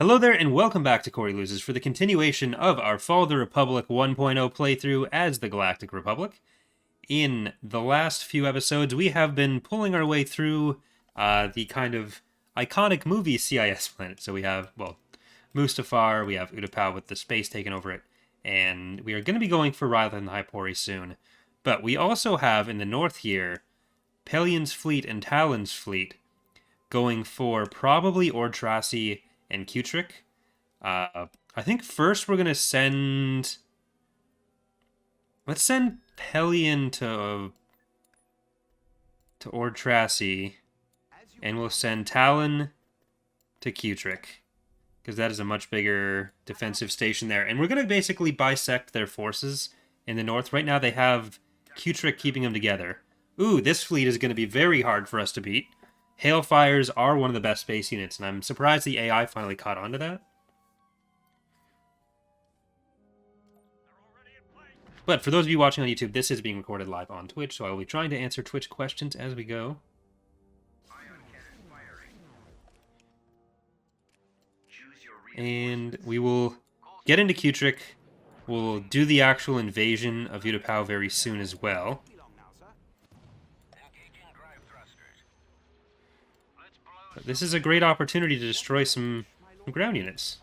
Hello there, and welcome back to Corey Loses for the continuation of our Fall of the Republic 1.0 playthrough as the Galactic Republic. In the last few episodes, we have been pulling our way through the kind of iconic movie CIS planet. So we have, well, Mustafar, we have Utapau with the space taking over it, and we are going to be going for Ryla and Hypori soon. But we also have in the north here, Pelian's fleet and Talon's fleet going for probably Ordrassi and Kutrick. I think first we're gonna send. Let's send Pelion to Ordrassi, and we'll send Talon to Kutrick, because that is a much bigger defensive station there. And we're gonna basically bisect their forces in the north. Right now they have Kutrick keeping them together. Ooh, this fleet is gonna be very hard for us to beat. Hailfires are one of the best space units, and I'm surprised the AI finally caught on to that. But for those of you watching on YouTube, this is being recorded live on Twitch, so I will be trying to answer Twitch questions as we go. And we will get into Kutrick. We'll do the actual invasion of Utapau very soon as well. But this is a great opportunity to destroy some ground units.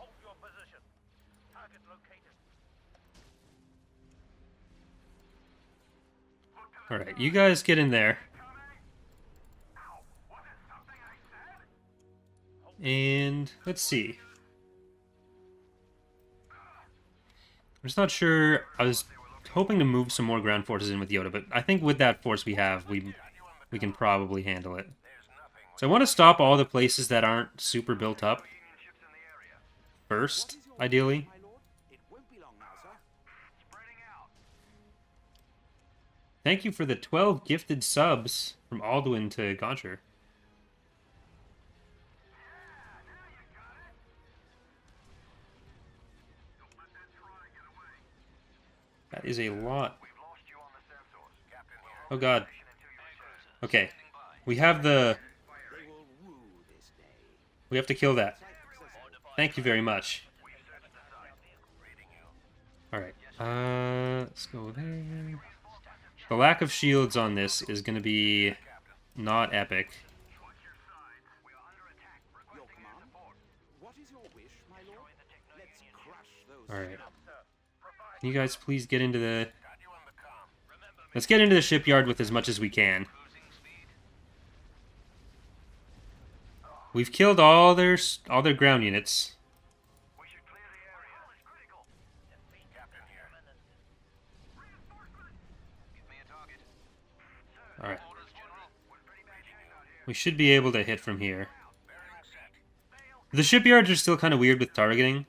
Alright, you guys get in there. And let's see. I'm just not sure. I was hoping to move some more ground forces in with Yoda, but I think with that force we have, we can probably handle it. So I want to stop all the places that aren't super built up first, ideally. Thank you for the 12 gifted subs from Alduin to Goncher. That is a lot. Oh god. Okay. We have the... We have to kill that. Thank you very much. Alright. Let's go there. The lack of shields on this is going to be not epic. Alright. Can you guys please get into the... Let's get into the shipyard with as much as we can. We've killed all their ground units. Alright. We should be able to hit from here. The shipyards are still kind of weird with targeting.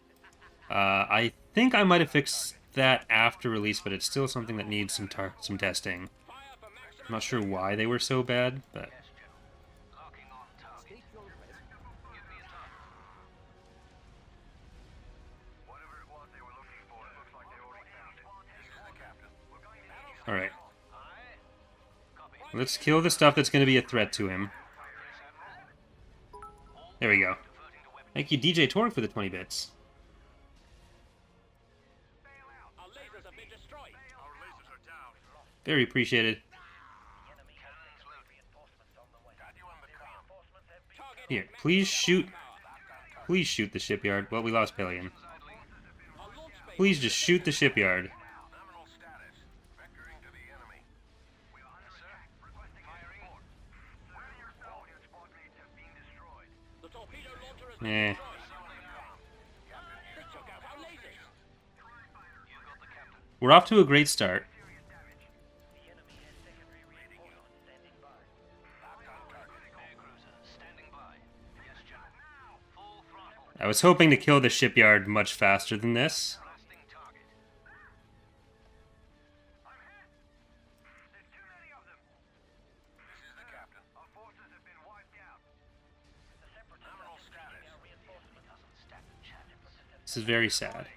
I think I might have fixed that after release, but it's still something that needs some testing. I'm not sure why they were so bad, but... Alright. Let's kill the stuff that's going to be a threat to him. There we go. Thank you, DJ Torque, for the 20 bits. Very appreciated. Here, please shoot the shipyard. Well, we lost Pelion. Please just shoot the shipyard. Eh. We're off to a great start. I was hoping to kill the shipyard much faster than this. This is very sad.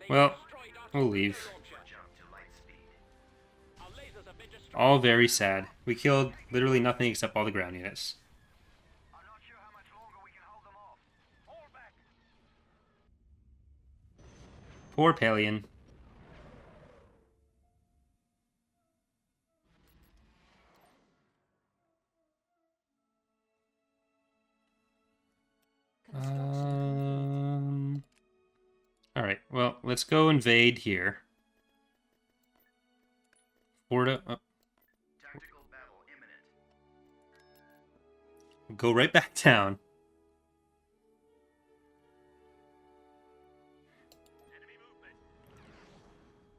Well, we'll leave. All very sad. We killed literally nothing except all the ground units. Poor Pelion. Alright, well, let's go invade here. Forda. Oh. Go right back down.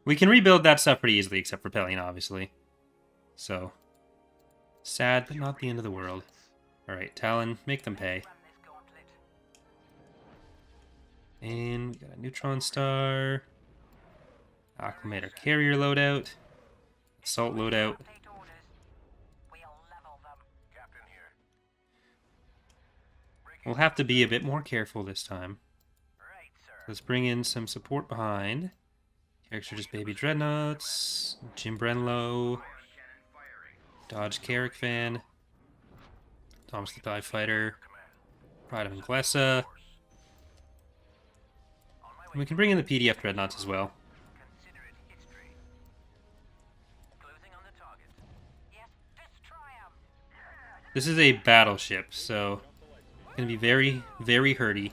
We can rebuild that stuff pretty easily, except for Pelion, obviously. So, sad, but not the end of the world. Alright, Talon, make them pay. And we got a Neutron Star. Acclimate our carrier loadout. Assault loadout. We'll have to be a bit more careful this time. Let's bring in some support behind. Character just Baby Dreadnoughts. Jim Brenlow. Dodge Carrick Fan. Thomas the TIE Fighter. Pride of Inglesa. And we can bring in the PDF Dreadnoughts as well. This is a battleship, so it's going to be very, very hurty.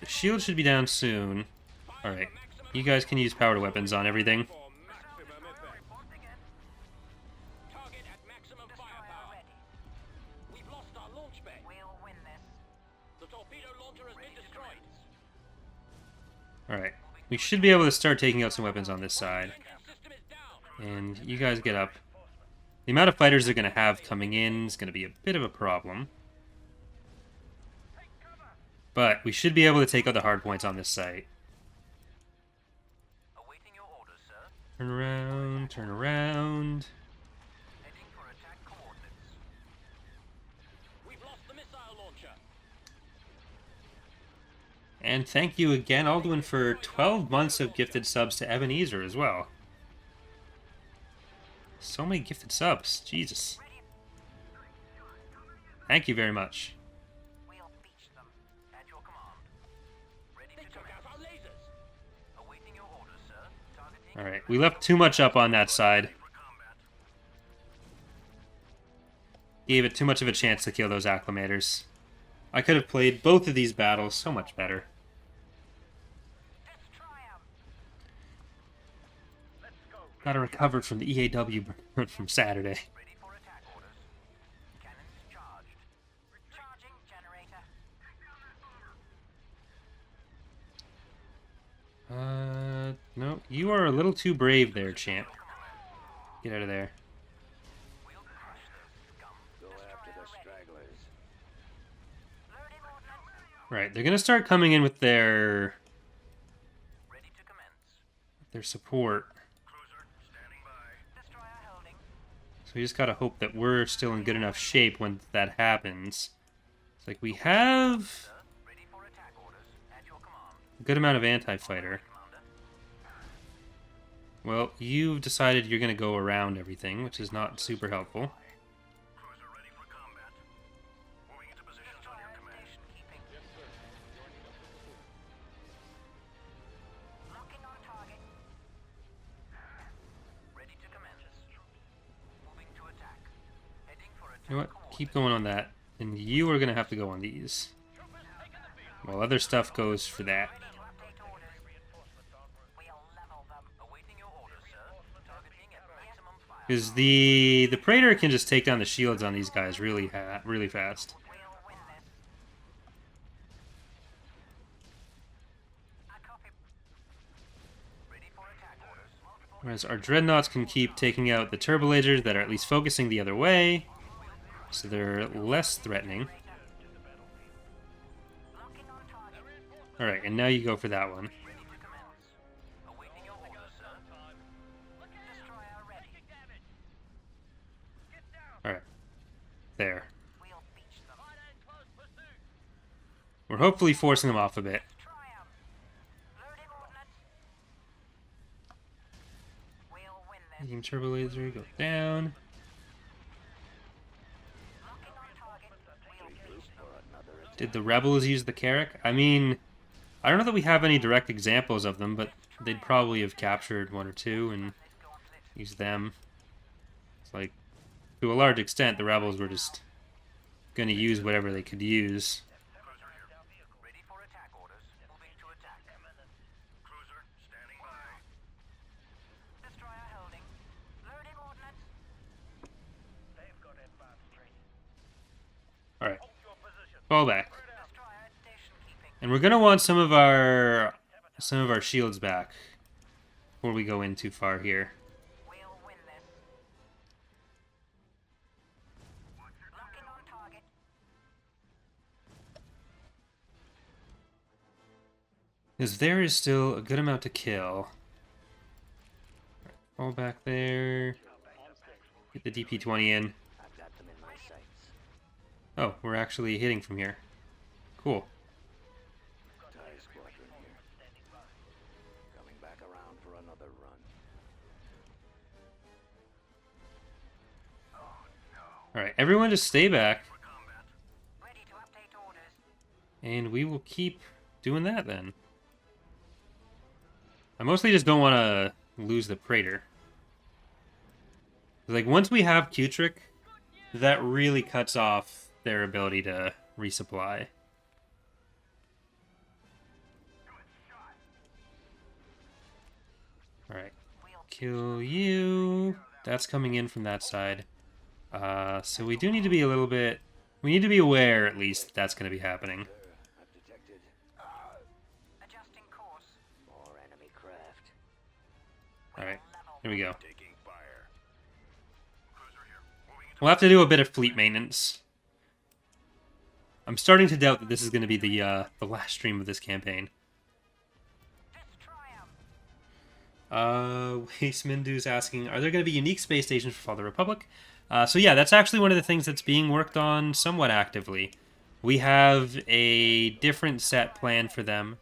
The shield should be down soon. Alright, you guys can use powered weapons on everything. Alright, we should be able to start taking out some weapons on this side. And you guys get up. The amount of fighters they're going to have coming in is going to be a bit of a problem. But we should be able to take out the hard points on this site. Turn around, turn around. And thank you again, Alduin, for 12 months of gifted subs to Ebenezer as well. So many gifted subs. Jesus. Thank you very much. Alright, we left too much up on that side. Gave it too much of a chance to kill those acclimators. I could have played both of these battles so much better. Gotta recover from the EAW burn from Saturday. No, you are a little too brave there, champ. Get out of there. Right, they're gonna start coming in with their support. So we just gotta hope that we're still in good enough shape when that happens. It's like we have a good amount of anti-fighter. Well, you've decided you're gonna go around everything, which is not super helpful. You know what? Keep going on that. And you are going to have to go on these. While other stuff goes for that. Because the Praetor can just take down the shields on these guys really fast. Whereas our Dreadnoughts can keep taking out the Turbolasers that are at least focusing the other way. So they're less threatening. Alright, and now you go for that one. Alright. There. We're hopefully forcing them off a bit. Medium turbo laser, go down. Did the rebels use the Carrack? I mean, I don't know that we have any direct examples of them, but they'd probably have captured one or two and used them. It's like, to a large extent, the rebels were just going to use whatever they could use. Alright. Fall back. And we're gonna want some of our shields back before we go in too far here. Because there is still a good amount to kill. Fall back there. Get the DP-20 in. Oh, we're actually hitting from here. Cool. Alright, everyone just stay back. And we will keep doing that then. I mostly just don't want to lose the Praetor. Like, once we have Kutrick, that really cuts off their ability to resupply. Alright. Kill you. That's coming in from that side. So we do need to be a little bit... We need to be aware, at least, that's going to be happening. Alright, here we go. We'll have to do a bit of fleet maintenance. I'm starting to doubt that this is going to be the last stream of this campaign. Waste Mindu's asking, are there going to be unique space stations for Father Republic? So yeah, that's actually one of the things that's being worked on somewhat actively. We have a different set planned for them.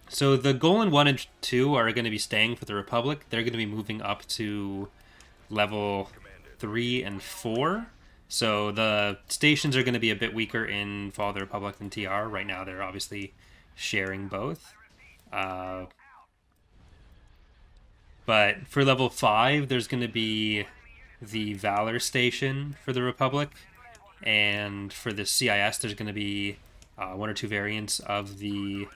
So the Golan 1 and 2 are going to be staying for the Republic. They're going to be moving up to level 3 and 4. So the stations are going to be a bit weaker in Fall of the Republic than TR. Right now they're obviously sharing both. But for level 5, there's going to be the Valor station for the Republic. And for the CIS, there's going to be one or two variants of the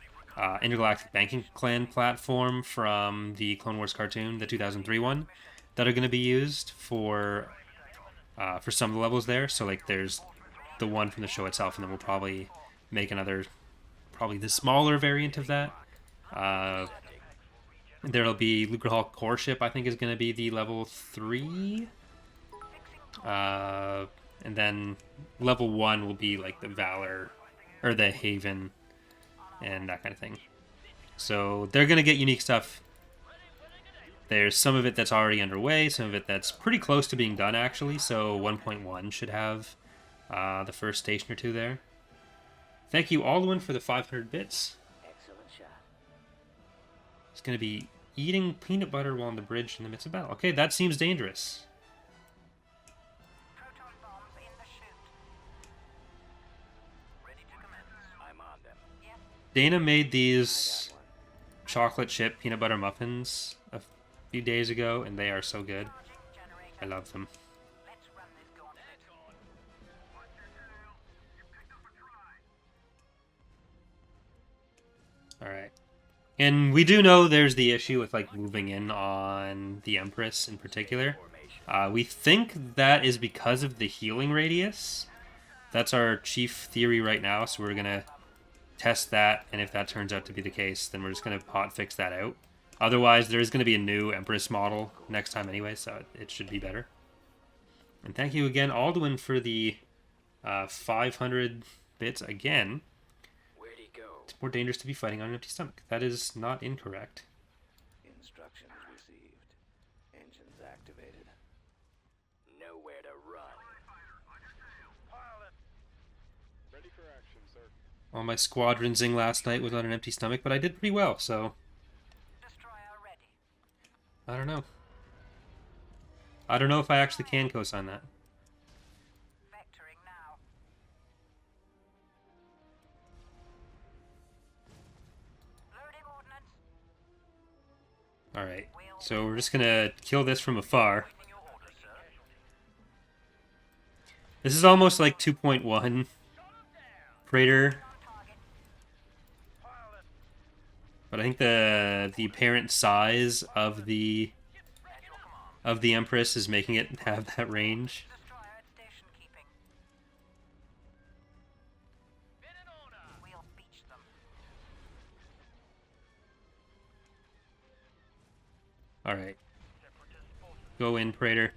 Intergalactic Banking Clan platform from the Clone Wars cartoon, the 2003 one, that are going to be used for some of the levels there. So, like, there's the one from the show itself, and then we'll probably make another, probably the smaller variant of that. There'll be Lucre Hall Core Ship, I think, is going to be the level 3. And then level 1 will be, like, the Valor, or the Haven, and that kind of thing. So they're going to get unique stuff. There's some of it that's already underway, some of it that's pretty close to being done, actually. So 1.1 should have the first station or two there. Thank you, Alduin, for the 500 bits. Excellent shot. It's going to be eating peanut butter while on the bridge in the midst of battle. Okay, that seems dangerous. Proton bombs in the chute. Ready to commence. I'm on them. Yep. Dana made these chocolate chip peanut butter muffins a few days ago, and they are so good. I love them. Let's run this gauntlet. Alright. And we do know there's the issue with, like, moving in on the Empress in particular. We think that is because of the healing radius. That's our chief theory right now, so we're going to test that, and if that turns out to be the case, then we're just going to hotfix that out. Otherwise, there is going to be a new Empress model next time anyway, so it should be better. And thank you again, Alduin, for the 500 bits again. Where'd he go? It's more dangerous to be fighting on an empty stomach. That is not incorrect. Instructions received. Engines activated. Nowhere to run. Ready for action, sir. All my squadronsing last night was on an empty stomach, but I did pretty well, so... Destroyer ready. I don't know. I don't know if I actually can co-sign that. Vectoring now. Loading ordnance. Alright, so we're just gonna kill this from afar. Waiting your orders, sir. This is almost like 2.1 Praetor, On target. but I think the apparent size of the Empress is making it have that range. Destroyer at station keeping. Been in order. We'll beach them. Alright. Go in, Praetor.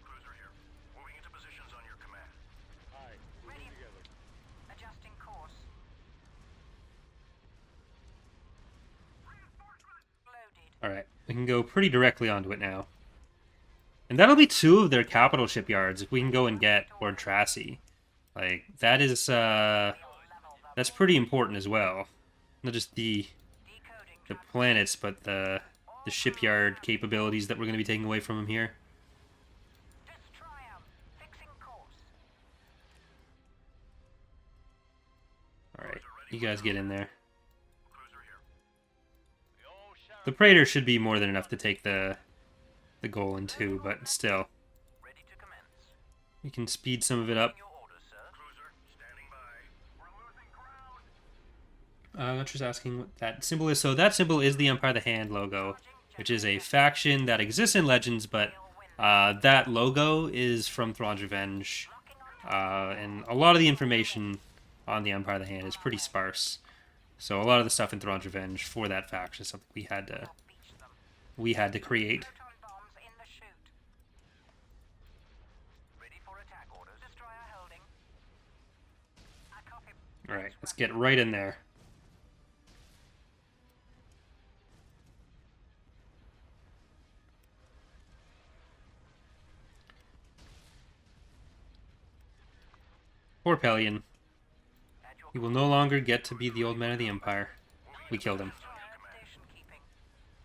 Cruiser here. Moving into positions on your command. Aye. Ready. Moving together. Adjusting course. Loaded. Alright, we can go pretty directly onto it now. And that'll be 2 of their capital shipyards if we can go and get Lord Tracy. Like, that is, that's pretty important as well. Not just the Decoding. planets, but the shipyard capabilities that we're going to be taking away from him here. Destroyer. Fixing course. Alright, you guys get in there. Cruiser here. The Praetor should be more than enough to take the goal in 2, but still. Ready to commence. We can speed some of it up. Your orders, sir. Cruiser, standing by. We're losing ground. I'm just asking what that symbol is. So that symbol is the Empire of the Hand logo, which is a faction that exists in Legends, but that logo is from Thrawn's Revenge. And a lot of the information on the Empire of the Hand is pretty sparse. So a lot of the stuff in Thrawn's Revenge for that faction is something we had to create. Proton bombs in the chute. Ready for attack orders. Destroyer holding. I copy. Alright, let's get right in there. Poor Pelion. He will no longer get to be the old man of the Empire. We killed him. Destroyer at station keeping.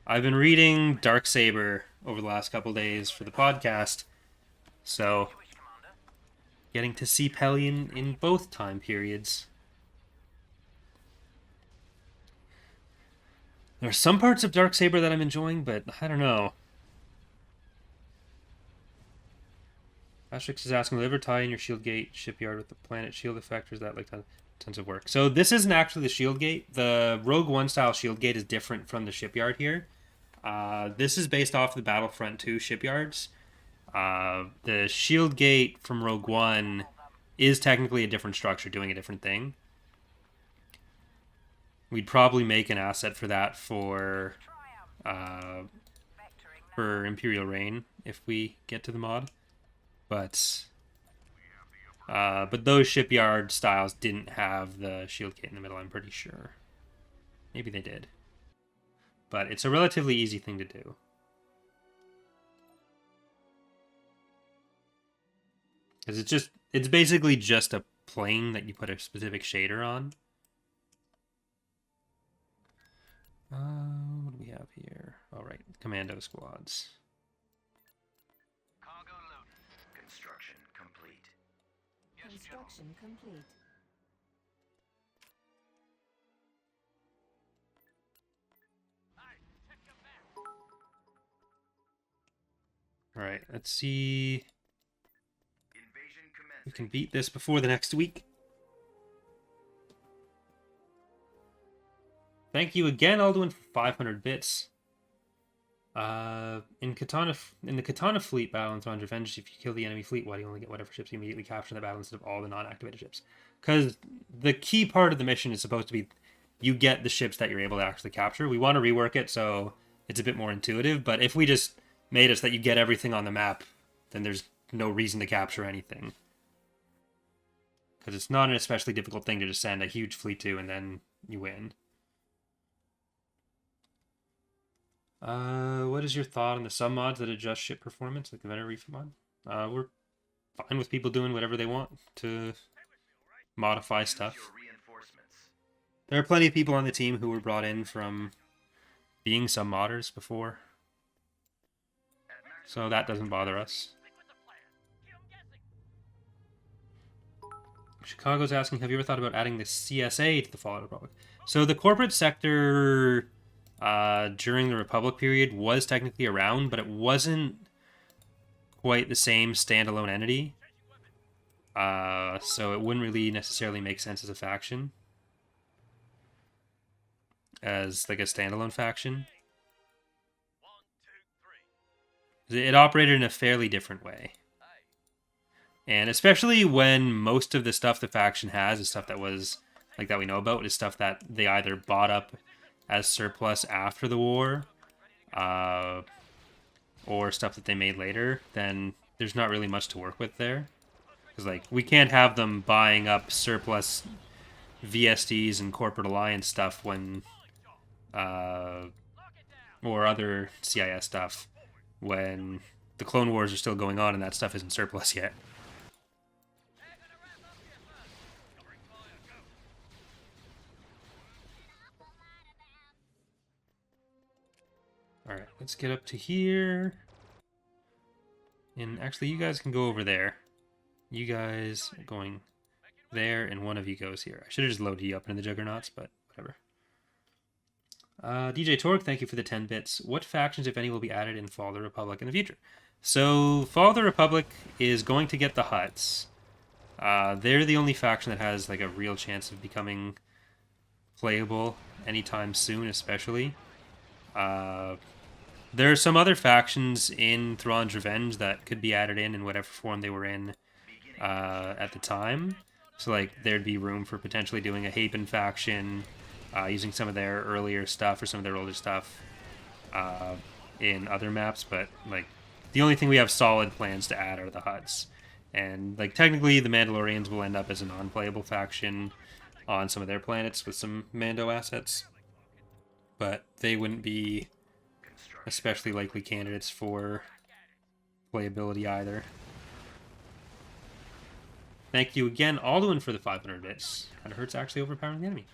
I've been reading Darksaber over the last couple days for the podcast, so Wish, Commander. getting to see Pelion in both time periods. There are some parts of Darksaber that I'm enjoying, but I don't know. Asterix is asking, will you ever tie in your shield gate shipyard with the planet shield effectors? That like tons of work. So this isn't actually the shield gate. The Rogue One style shield gate is different from the shipyard here. This is based off the Battlefront 2 shipyards. The shield gate from Rogue One is technically a different structure doing a different thing. We'd probably make an asset for that for Vectoring now. Imperial Reign if we get to the mod. But those shipyard styles didn't have the shield gate in the middle, I'm pretty sure. Maybe they did. But it's a relatively easy thing to do. Because it's basically just a plane that you put a specific shader on. What do we have here? All right, commando squads. Cargo loaded. Construction complete. Yes, General. Construction complete. All right, let's see. Invasion We commencing. can beat this before the next week. Thank you again, Alduin, for 500 bits. In the Katana fleet battle in Thrawn's Revenge, if you kill the enemy fleet, why do you only get whatever ships you immediately capture in the battle instead of all the non-activated ships? Because the key part of the mission is supposed to be you get the ships that you're able to actually capture. We want to rework it so it's a bit more intuitive, but if we just made it so that you get everything on the map, then there's no reason to capture anything. Because it's not an especially difficult thing to just send a huge fleet to and then you win. What is your thought on the sub mods that adjust ship performance, like the Venom Reef mod? We're fine with people doing whatever they want to modify stuff. Your reinforcements. There are plenty of people on the team who were brought in from being sub modders before. So that doesn't bother us. Chicago's asking, have you ever thought about adding the CSA to the Fallout Republic? So the corporate sector during the Republic period was technically around, but it wasn't quite the same standalone entity. So it wouldn't really necessarily make sense as a faction. As like a standalone faction. It operated in a fairly different way. And especially when most of the stuff the faction has is stuff that was, like, that we know about, is stuff that they either bought up as surplus after the war, or stuff that they made later, then there's not really much to work with there. Because, like, we can't have them buying up surplus VSDs and corporate alliance stuff when, or other CIS stuff, when the Clone Wars are still going on and that stuff isn't surplus yet. Alright, let's get up to here. And actually, you guys can go over there. You guys are going there, and one of you goes here. I should have just loaded you up into the Juggernauts, but whatever. DJ Torque, thank you for the 10 bits. What factions, if any, will be added in Fall of the Republic in the future? So, Fall of the Republic is going to get the Hutts. They're the only faction that has like a real chance of becoming playable anytime soon, especially. There are some other factions in Thrawn's Revenge that could be added in whatever form they were in at the time. So, like, there'd be room for potentially doing a Hapen faction, using some of their earlier stuff or some of their older stuff in other maps. But, like, the only thing we have solid plans to add are the Hutts. And, like, technically the Mandalorians will end up as a non-playable faction on some of their planets with some Mando assets. But they wouldn't be especially likely candidates for playability either. Thank you again, Alduin, for the 500 bits. Kind of hurts actually overpowering the enemy.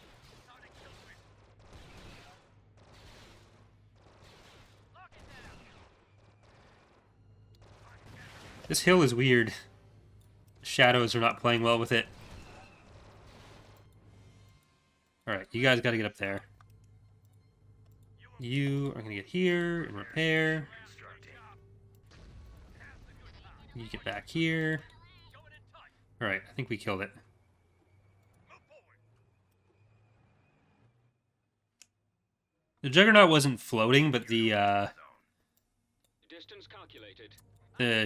This hill is weird. Shadows are not playing well with it. Alright, you guys gotta get up there. You are gonna get here and repair. You get back here. Alright, I think we killed it. The Juggernaut wasn't floating, but the Distance calculated.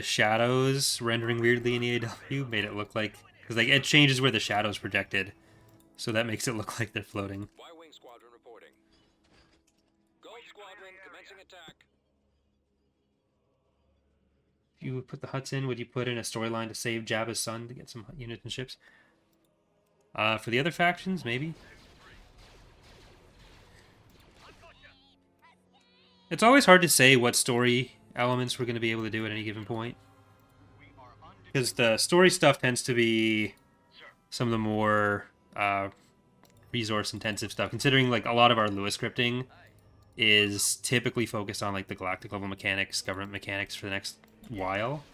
shadows rendering weirdly in EAW made it look like... Because like, it changes where the shadows projected. So that makes it look like they're floating. Y-Wing Squadron reporting. Gold Squadron commencing attack. If you would put the Hutts in, would you put in a storyline to save Jabba's son to get some units and ships? For the other factions, maybe? It's always hard to say what story elements we're going to be able to do at any given point. Because the story stuff tends to be some of the more resource-intensive stuff. Considering like a lot of our Lua scripting is typically focused on like the galactic level mechanics, government mechanics for the next while.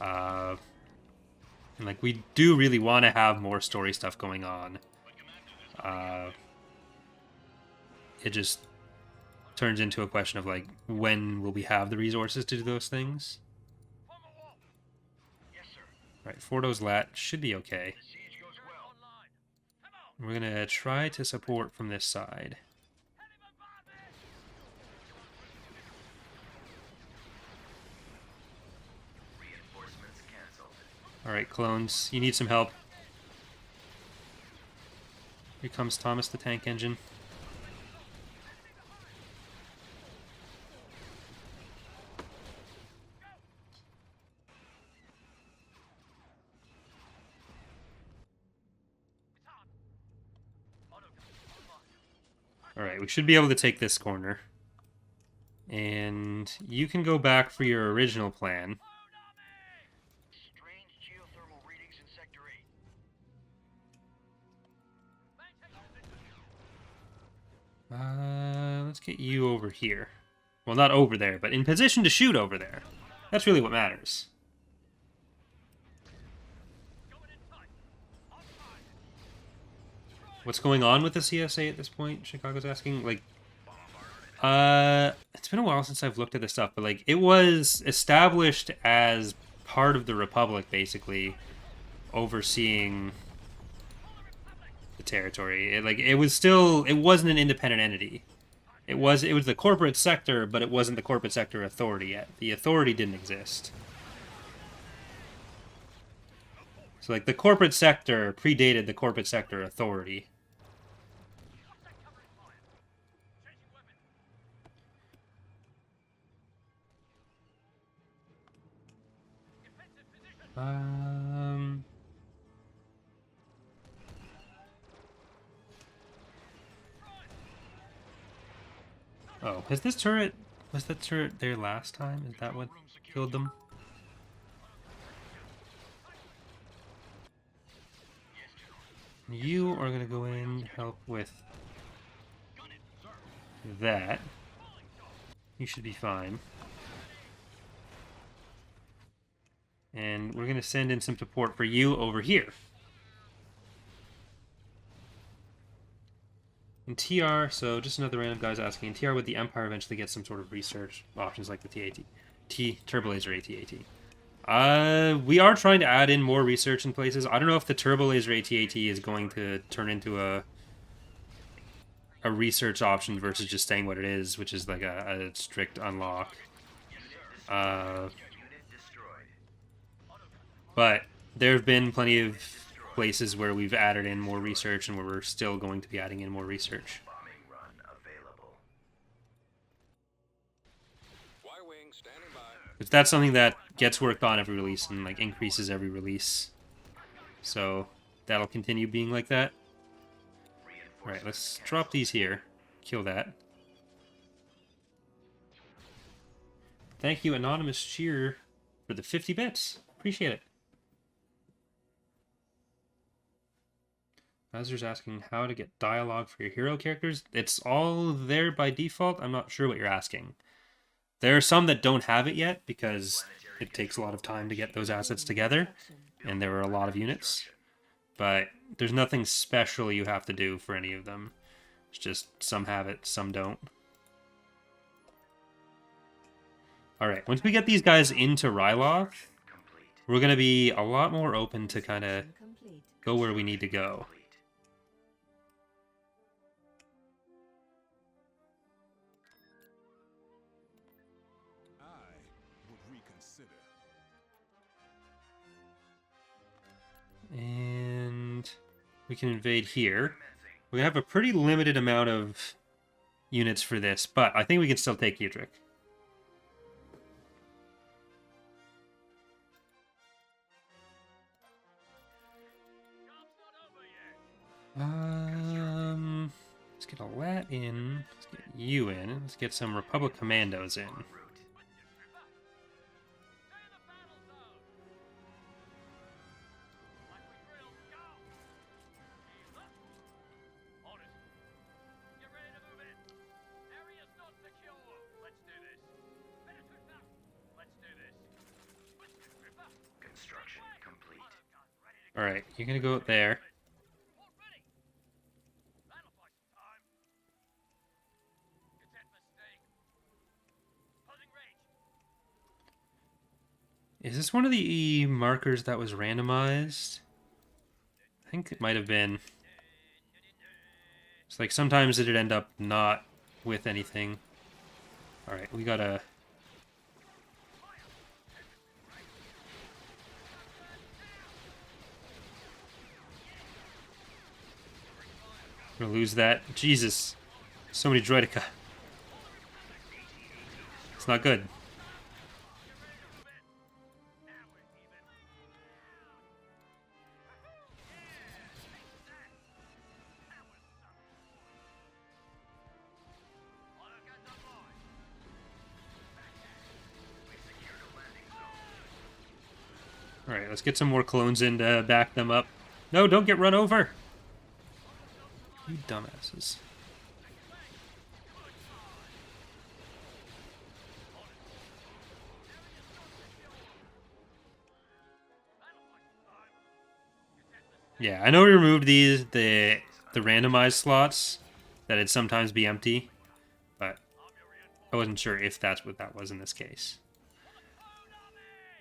And like we do really want to have more story stuff going on. It just turns into a question of like, when will we have the resources to do those things? Right, Fordo's Lat should be okay. We're gonna try to support from this side. Reinforcements canceled. Alright, clones, you need some help. Here comes Thomas the Tank Engine. Alright, we should be able to take this corner. And you can go back for your original plan. Strange geothermal readings in Sector 8. Let's get you over here. Well, not over there, but in position to shoot over there. That's really what matters. What's going on with the CSA at this point? Chicago's asking. Like, it's been a while since I've looked at this stuff, but like, it was established as part of the Republic, basically, overseeing the territory. It wasn't an independent entity. It was the corporate sector, but it wasn't the corporate sector authority yet. The authority didn't exist. So like the corporate sector predated the corporate sector authority. Oh, was that turret there last time? Is that what killed them? You are gonna go in, help with that. You should be fine. And we're gonna send in some support for you over here. In TR, so just another random guy's asking, in TR would the Empire eventually get some sort of research options like the Turbolaser AT-AT? We are trying to add in more research in places. I don't know if the Turbolaser AT-AT is going to turn into a research option versus just staying what it is, which is like a strict unlock. But there have been plenty of places where we've added in more research and where we're still going to be adding in more research. Y-wing standing by. But that's something that gets worked on every release and like increases every release. So that'll continue being like that. Alright, let's drop these here. Kill that. Thank you, Anonymous Cheer, for the 50 bits. Appreciate it. Mazur's asking how to get dialogue for your hero characters. It's all there by default. I'm not sure what you're asking. There are some that don't have it yet because it takes a lot of time to get those assets together, and there are a lot of units. But there's nothing special you have to do for any of them. It's just some have it, some don't. Alright, once we get these guys into Ryloth, we're going to be a lot more open to kind of go where we need to go. And we can invade here. We have a pretty limited amount of units for this, but I think we can still take Udric. Let's get a Lat in. Let's get you in. Let's get some Republic Commandos in. Alright, you're gonna go up there. Is this one of the markers that was randomized? I think it might have been. It's like sometimes it'd end up not with anything. Alright, we gotta... We're gonna lose that. Jesus. So many Droideka. It's not good. Alright, let's get some more clones in to back them up. No, don't get run over! You dumbasses. Yeah, I know we removed the randomized slots that'd sometimes be empty, but I wasn't sure if that's what that was in this case.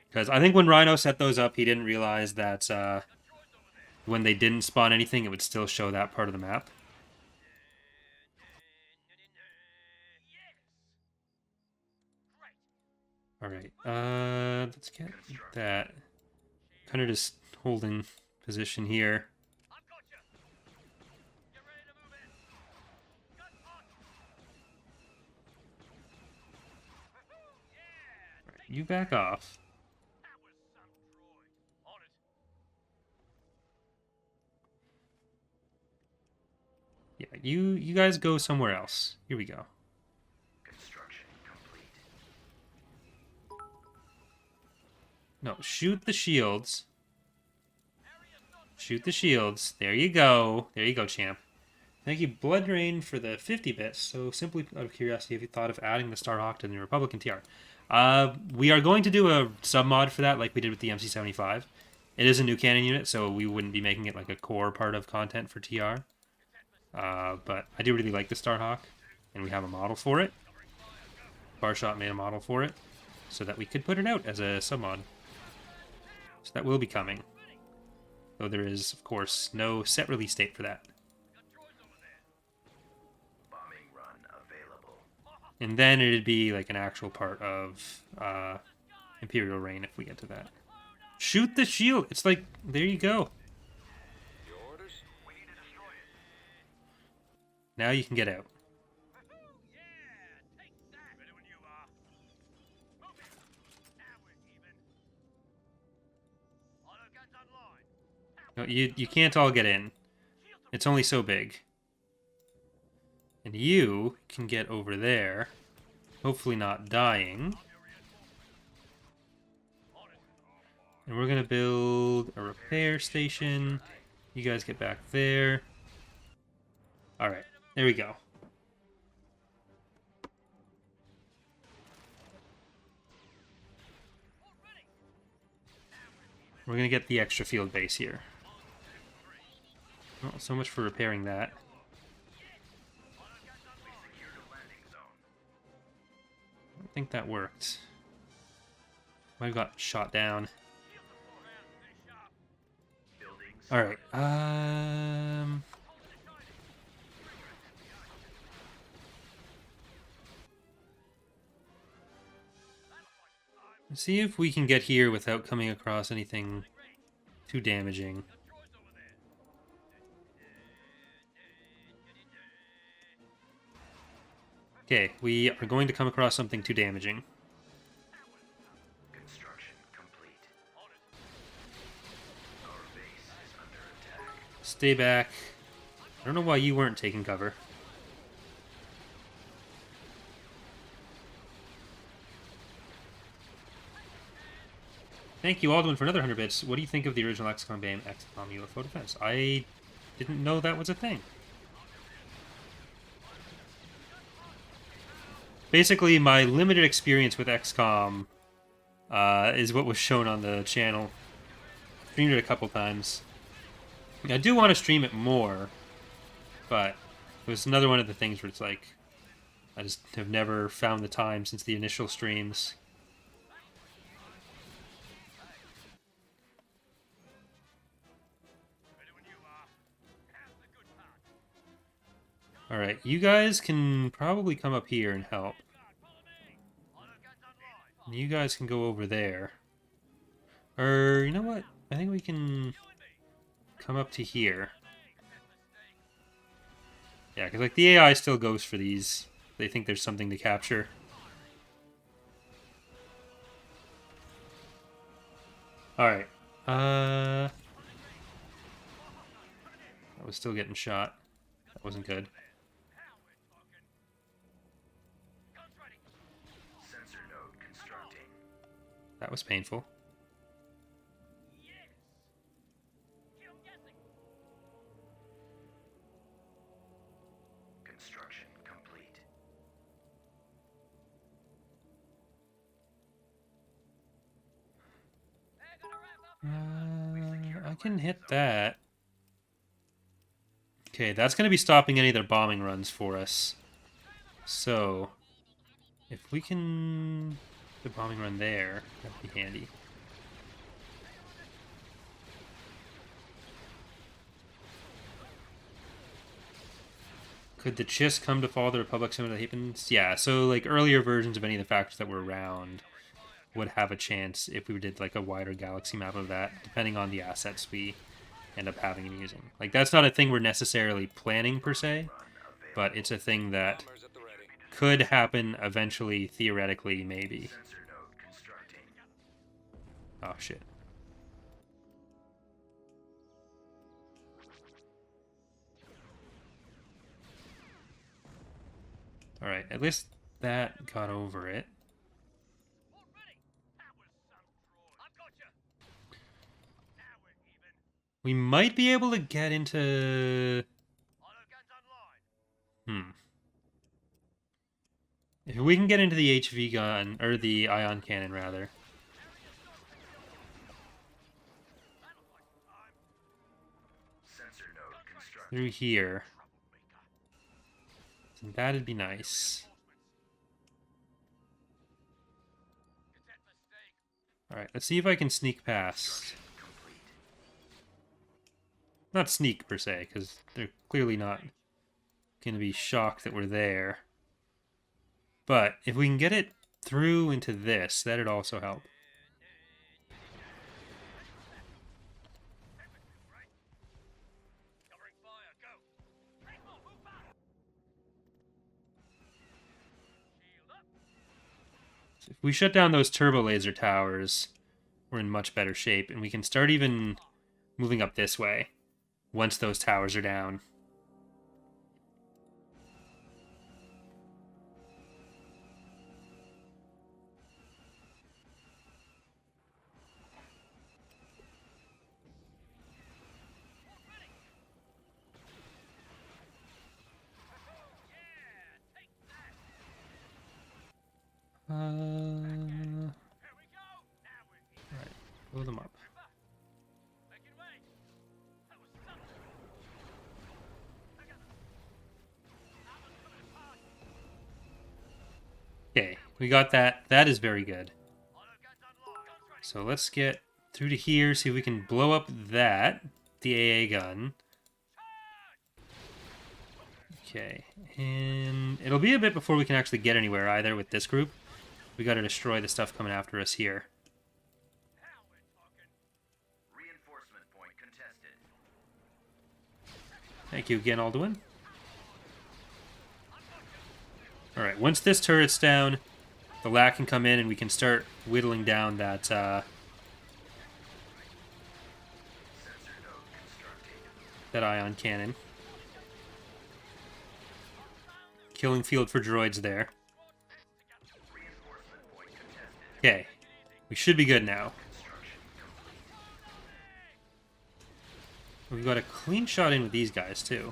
Because I think when Rhino set those up, he didn't realize that when they didn't spawn anything, it would still show that part of the map. All right, let's get that. Kind of just holding position here. All right, you back off. Yeah, you guys go somewhere else. Here we go. Construction complete. No, shoot the shields. Shoot the shields. There you go. There you go, champ. Thank you, Blood Rain, for the 50 bits. So, simply out of curiosity, have you thought of adding the Starhawk to the Republican TR? We are going to do a sub-mod for that like we did with the MC75. It is a new cannon unit, so we wouldn't be making it like a core part of content for TR. But I do really like the Starhawk, and we have a model for it. Barshot made a model for it, so that we could put it out as a sub-mod. So that will be coming. Though there is, of course, no set release date for that. Bombing run available. And then it'd be like an actual part of Imperial Reign if we get to that. Shoot the shield! It's like, there you go. Your orders? We need to destroy it. Now you can get out. Yeah, take that. Better when you are. Move it. Now we're even. Auto guns online. No, you can't all get in. It's only so big. And you can get over there. Hopefully not dying. And we're going to build a repair station. You guys get back there. Alright, there we go. We're going to get the extra field base here. Well, so much for repairing that. I don't think that worked. Might have got shot down. Buildings. Alright, let's see if we can get here without coming across anything too damaging. Okay, we are going to come across something too damaging. Construction complete. Our base is under attack. Stay back. I don't know why you weren't taking cover. Thank you, Aldwin, for another 100 bits. What do you think of the original XCOM game, XCOM UFO Defense? I didn't know that was a thing. Basically, my limited experience with XCOM is what was shown on the channel. Streamed it a couple times. I do want to stream it more, but it was another one of the things where it's like, I just have never found the time since the initial streams. Alright, you guys can probably come up here and help. And you guys can go over there. Or, you know what? I think we can come up to here. Yeah, because like the AI still goes for these. They think there's something to capture. Alright. I was still getting shot. That wasn't good. Sensor node constructing. That was painful. Construction complete. I can hit that. Okay, that's going to be stopping any of their bombing runs for us. So, if we can... the bombing run there, that'd be handy. Could the Chiss come to follow the Republic similar to Happens? Yeah, so like earlier versions of any of the factors that were around would have a chance if we did like a wider galaxy map of that, depending on the assets we end up having and using. Like that's not a thing we're necessarily planning per se, but it's a thing that Bombers at the ready. could happen eventually, theoretically, maybe. Sensor node constructing. Oh shit. Alright, at least that got over it. We might be able to get into... If we can get into the HV gun, or the ion cannon, rather. Sensor node constructing. Through here. That'd be nice. Alright, let's see if I can sneak past. Complete. Not sneak, per se, because they're clearly not going to be shocked that we're there. But if we can get it through into this, that'd also help. So if we shut down those turbo laser towers, we're in much better shape, and we can start even moving up this way once those towers are down. Alright, blow them up. Okay, we got that. That is very good. So let's get through to here, see if we can blow up that, the AA gun. Okay, and it'll be a bit before we can actually get anywhere either with this group. We gotta destroy the stuff coming after us here. Reinforcement point contested. Thank you again, Alduin. Alright, once this turret's down, the LAC can come in and we can start whittling down that, Sensor node constructing. that ion cannon. Killing field for droids there. Reinforcement point contested. Okay, we should be good now. Construction complete. We've got a clean shot in with these guys, too.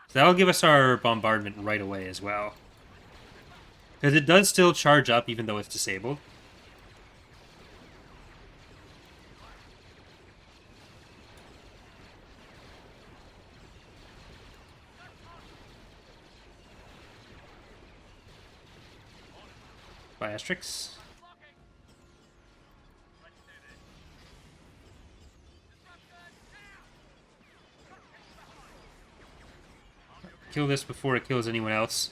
So that'll give us our bombardment right away as well. Because it does still charge up even though it's disabled. By Asterix. Kill this before it kills anyone else.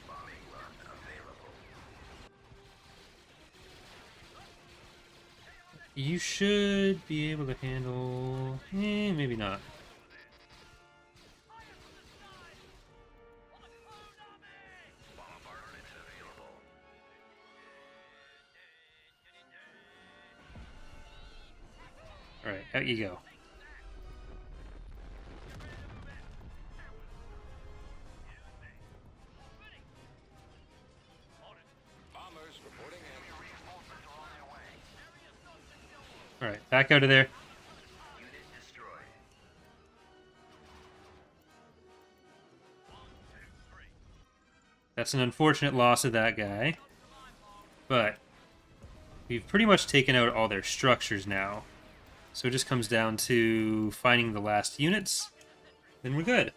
Bombing run available. You should be able to handle... maybe not. Bombardment available. Alright, out you go. Bombers reporting in. Alright, back out of there. Unit destroyed. That's an unfortunate loss of that guy. But we've pretty much taken out all their structures now. So it just comes down to finding the last units. Then we're good.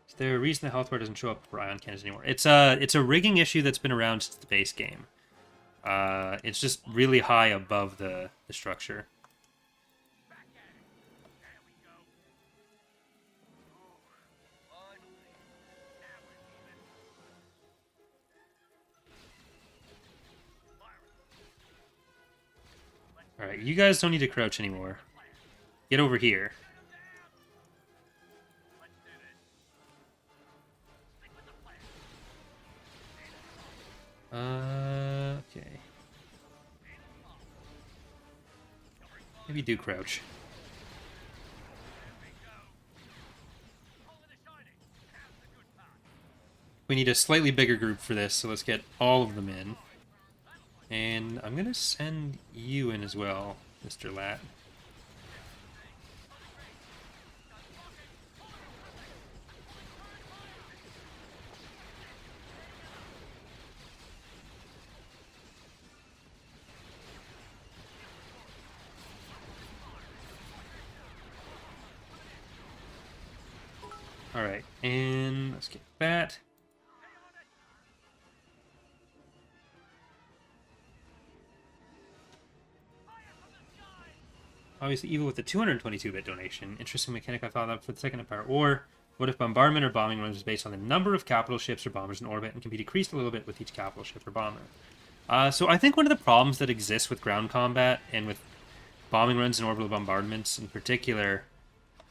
Is there a reason the health bar doesn't show up for ion cannons anymore? It's a rigging issue that's been around since the base game. It's just really high above the structure. Alright, you guys don't need to crouch anymore. Get over here. Okay. Maybe do crouch. We need a slightly bigger group for this, so let's get all of them in. And I'm going to send you in as well, Mr. Lat. Alright, and let's get that. Obviously, even with the 222-bit donation, interesting mechanic I thought of for the second Empire War. What if bombardment or bombing runs is based on the number of capital ships or bombers in orbit and can be decreased a little bit with each capital ship or bomber? So I think one of the problems that exists with ground combat and with bombing runs and orbital bombardments in particular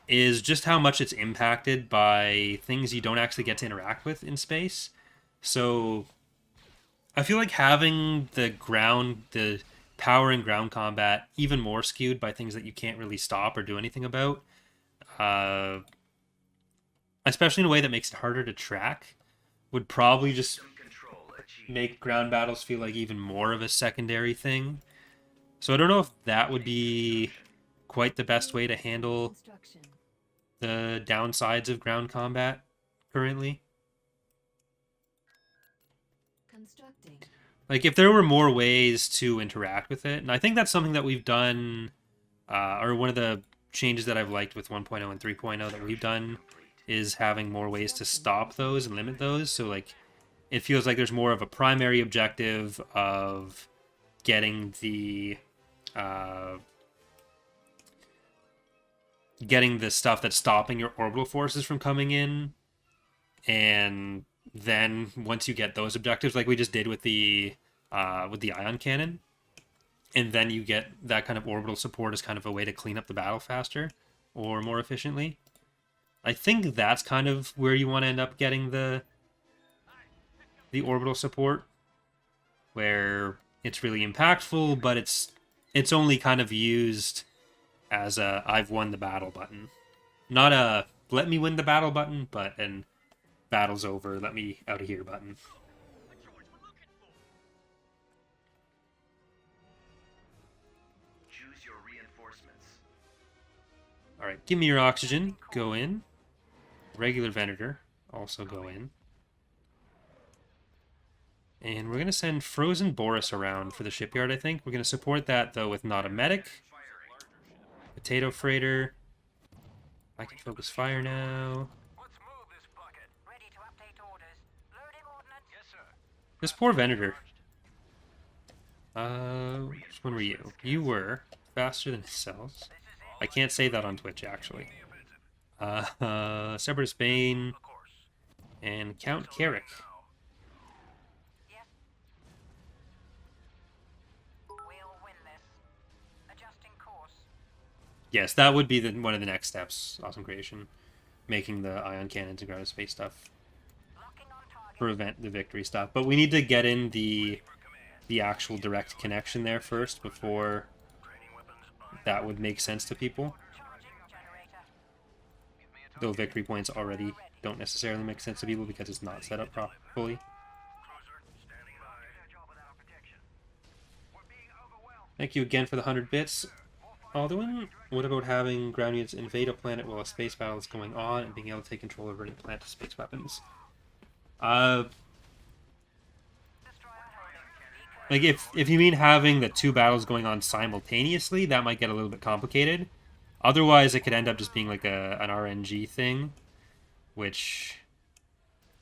is just how much it's impacted by things you don't actually get to interact with in space. So I feel like having the power in ground combat even more skewed by things that you can't really stop or do anything about, especially in a way that makes it harder to track, would probably just make ground battles feel like even more of a secondary thing. So I don't know if that would be quite the best way to handle the downsides of ground combat currently. Constructing. Like, if there were more ways to interact with it, and I think that's something that we've done, or one of the changes that I've liked with 1.0 and 3.0 that we've done is having more ways to stop those and limit those. So, like, it feels like there's more of a primary objective of getting the stuff that's stopping your orbital forces from coming in, and then once you get those objectives, like we just did with the ion cannon, and then you get that kind of orbital support as kind of a way to clean up the battle faster or more efficiently. I think that's kind of where you want to end up getting the orbital support, where it's really impactful, but it's only kind of used as a I've won the battle button. Not a let me win the battle button, but an battle's over, let me out of here button. Choose your reinforcements. Alright, give me your oxygen. Go in. Regular Venator. Also go in. And we're going to send Frozen Boris around for the shipyard, I think. We're going to support that, though, with not a medic. Potato Freighter. I can focus fire now. Let's move this bucket. Ready to update orders. Loading ordnance. Yes, sir. This poor Venator. Which one were you? You were faster than his cells. I can't say that on Twitch, actually. Separatist Bane Of course. and Count Carrick. Yes. We'll win this. Adjusting course. Yes, that would be one of the next steps. Awesome creation, making the ion cannons and ground space stuff Locking on target. prevent the victory stuff. But we need to get in the actual direct connection there first before that would make sense to people. Charging generator. Though victory points already don't necessarily make sense to people because it's not set up fully. Cruiser, standing by. Thank you again for the 100 bits. More fire Alduin, what about having ground units invade a planet while a space battle is going on and being able to take control over any planet space weapons? Like if you mean having the two battles going on simultaneously, that might get a little bit complicated. Otherwise, it could end up just being like an RNG thing, which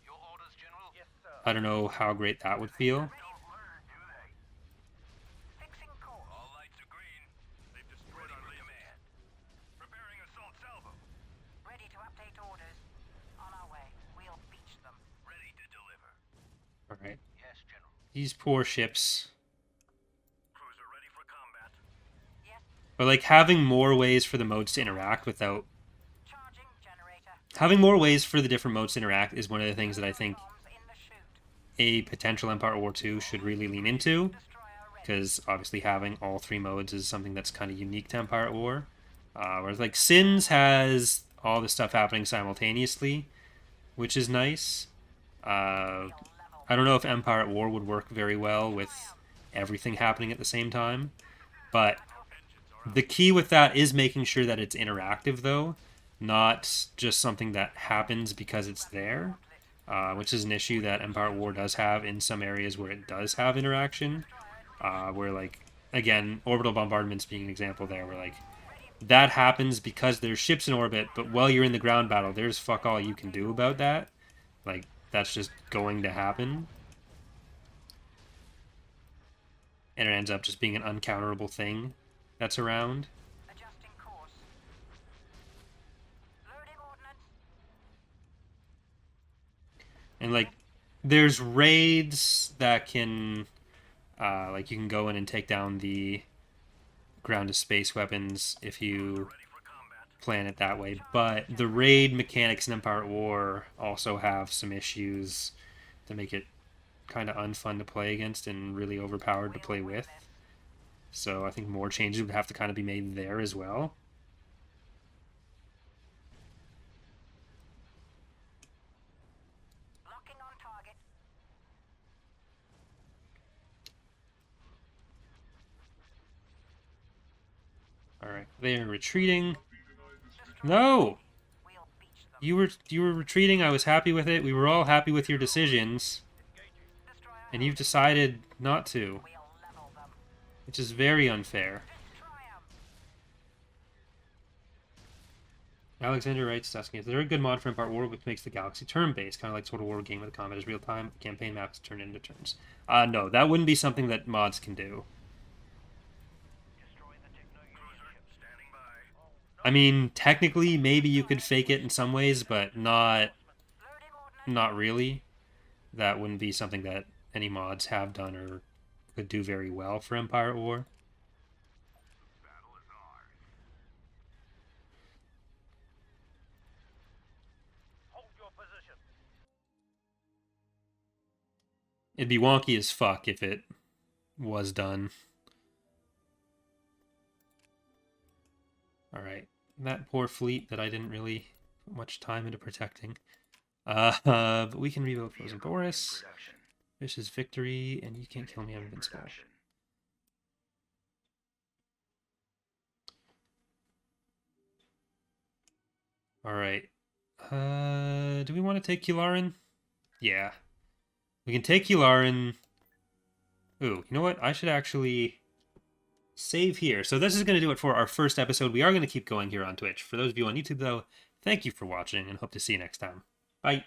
Your orders, General? Yes, sir. I don't know how great that would feel. Don't learn, do they? Fixing course. All lights are green. They've destroyed our command. Preparing assault salvo. Ready to update orders. On our way. We'll beach them. Ready to deliver. All right, Yes, General. these poor ships. Cruiser ready for combat. Yes. But like having more ways for the modes to interact without Charging generator. having more ways for the different modes to interact is one of the things that I think Bombs in the chute. a potential Empire War 2 should really lean into, Destroyer ready. because obviously having all three modes is something that's kind of unique to Empire at War. Whereas like Sins has all this stuff happening simultaneously, which is nice. I don't know if Empire at War would work very well with everything happening at the same time, but the key with that is making sure that it's interactive, though, not just something that happens because it's there, which is an issue that Empire at War does have in some areas where it does have interaction, where, like, again, orbital bombardments being an example there, where, like, that happens because there's ships in orbit, but while you're in the ground battle, there's fuck all you can do about that. Like, that's just going to happen. And it ends up just being an uncounterable thing that's around. Adjusting course. Loading ordnance. And, like, there's raids that can, like, you can go in and take down the ground-to-space weapons if you plan it that way. But the raid mechanics in Empire at War also have some issues to make it kind of unfun to play against and really overpowered to play with. So I think more changes would have to kind of be made there as well. Locking on target. Alright, they are retreating. No! We'll beach them. You were retreating, I was happy with it. We were all happy with your decisions. Destroyer. And you've decided not to, We'll level them. which is very unfair. Destroy 'em. Alexander writes, asking, is there a good mod for Empire War which makes the galaxy turn-based, kind of like Total War game where the combat is real-time, campaign maps turn into turns? No, that wouldn't be something that mods can do. Destroy the Cruiser standing by. I mean, technically, maybe you could fake it in some ways, but Loading ordnance. not really. That wouldn't be something that any mods have done or could do very well for Empire at War. Battle is ours. Hold your position. It'd be wonky as fuck if it was done. Alright, that poor fleet that I didn't really put much time into protecting. But we can rebuild Frozen Boris. Production. This is victory, and you can't kill me, I'm invincible. Production. Alright. Do we want to take Kularin? Yeah. We can take Kularin. Ooh, you know what? I should actually save here. So this is going to do it for our first episode. We are going to keep going here on Twitch. For those of you on YouTube, though, thank you for watching, and hope to see you next time. Bye.